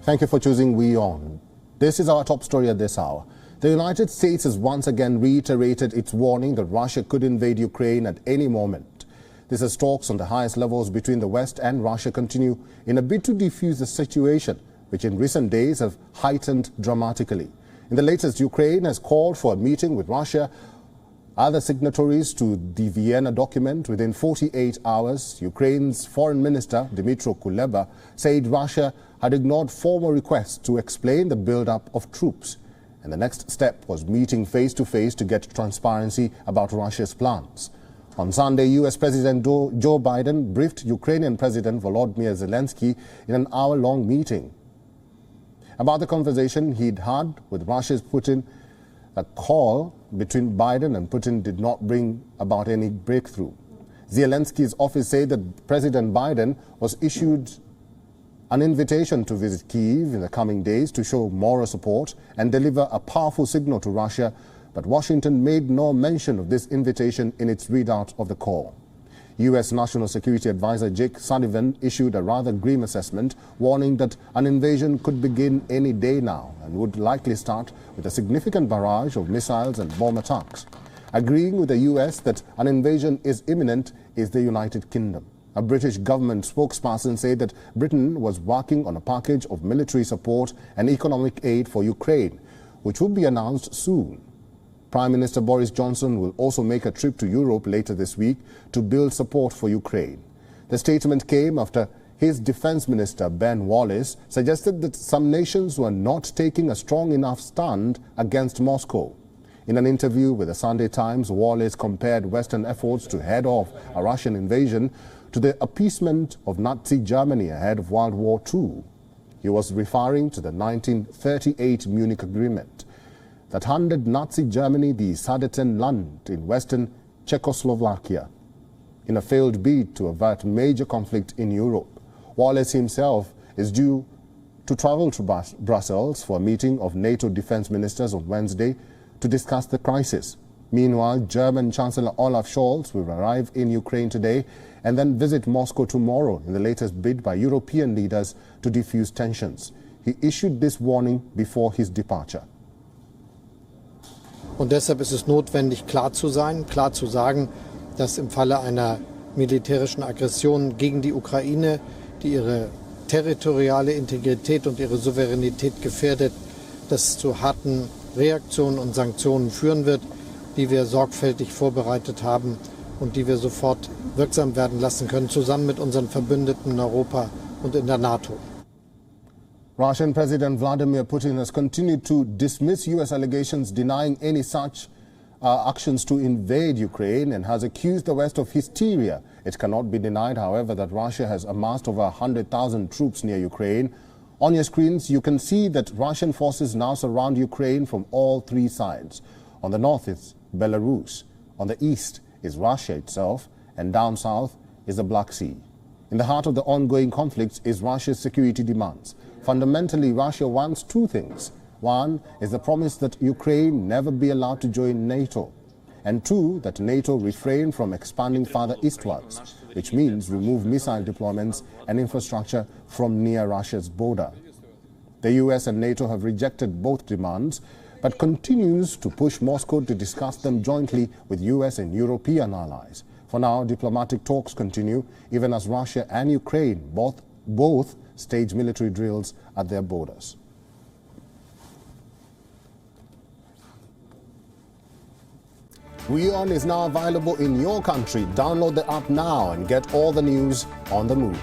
Thank you for choosing WION. This is our top story at this hour. The United States has once again reiterated its warning that Russia could invade Ukraine at any moment. This as talks on the highest levels between the West and Russia continue in a bid to defuse the situation, which in recent days have heightened dramatically. In the latest, Ukraine has called for a meeting with Russia, other signatories to the Vienna Document within 48 hours. Ukraine's Foreign Minister, Dmytro Kuleba, said Russia had ignored formal requests to explain the build-up of troops. And the next step was meeting face-to-face to get transparency about Russia's plans. On Sunday, U.S. President Joe Biden briefed Ukrainian President Volodymyr Zelensky in an hour-long meeting about the conversation he'd had with Russia's Putin. A call between Biden and Putin did not bring about any breakthrough. Zelensky's office said that President Biden was issued an invitation to visit Kyiv in the coming days to show moral support and deliver a powerful signal to Russia, but Washington made no mention of this invitation in its readout of the call. U.S. National Security Advisor Jake Sullivan issued a rather grim assessment, warning that an invasion could begin any day now and would likely start with a significant barrage of missiles and bomb attacks. Agreeing with the U.S. that an invasion is imminent is the United Kingdom. A British government spokesperson said that Britain was working on a package of military support and economic aid for Ukraine, which would be announced soon. Prime Minister Boris Johnson will also make a trip to Europe later this week to build support for Ukraine. The statement came after his Defense Minister, Ben Wallace, suggested that some nations were not taking a strong enough stand against Moscow. In an interview with the Sunday Times, Wallace compared Western efforts to head off a Russian invasion to the appeasement of Nazi Germany ahead of World War II. He was referring to the 1938 Munich Agreement that handed Nazi Germany the Sudetenland in western Czechoslovakia in a failed bid to avert major conflict in Europe. Wallace himself is due to travel to Brussels for a meeting of NATO defense ministers on Wednesday to discuss the crisis. Meanwhile, German Chancellor Olaf Scholz will arrive in Ukraine today and then visit Moscow tomorrow in the latest bid by European leaders to defuse tensions. He issued this warning before his departure. Und deshalb ist es notwendig, klar zu sein, klar zu sagen, dass im Falle einer militärischen Aggression gegen die Ukraine, die ihre territoriale Integrität und ihre Souveränität gefährdet, das zu harten Reaktionen und Sanktionen führen wird, die wir sorgfältig vorbereitet haben und die wir sofort wirksam werden lassen können, zusammen mit unseren Verbündeten in Europa und in der NATO. Russian President Vladimir Putin has continued to dismiss U.S. allegations denying any such actions to invade Ukraine and has accused the West of hysteria. It cannot be denied, however, that Russia has amassed over 100,000 troops near Ukraine. On your screens, you can see that Russian forces now surround Ukraine from all three sides. On the north is Belarus, on the east is Russia itself, and down south is the Black Sea. In the heart of the ongoing conflicts is Russia's security demands. Fundamentally, Russia wants two things. One is the promise that Ukraine never be allowed to join NATO. And two, that NATO refrain from expanding further eastwards, which means remove missile deployments and infrastructure from near Russia's border. The US and NATO have rejected both demands, but continues to push Moscow to discuss them jointly with US and European allies. For now, diplomatic talks continue, even as Russia and Ukraine both stage military drills at their borders. WION is now available in your country. Download the app now and get all the news on the move.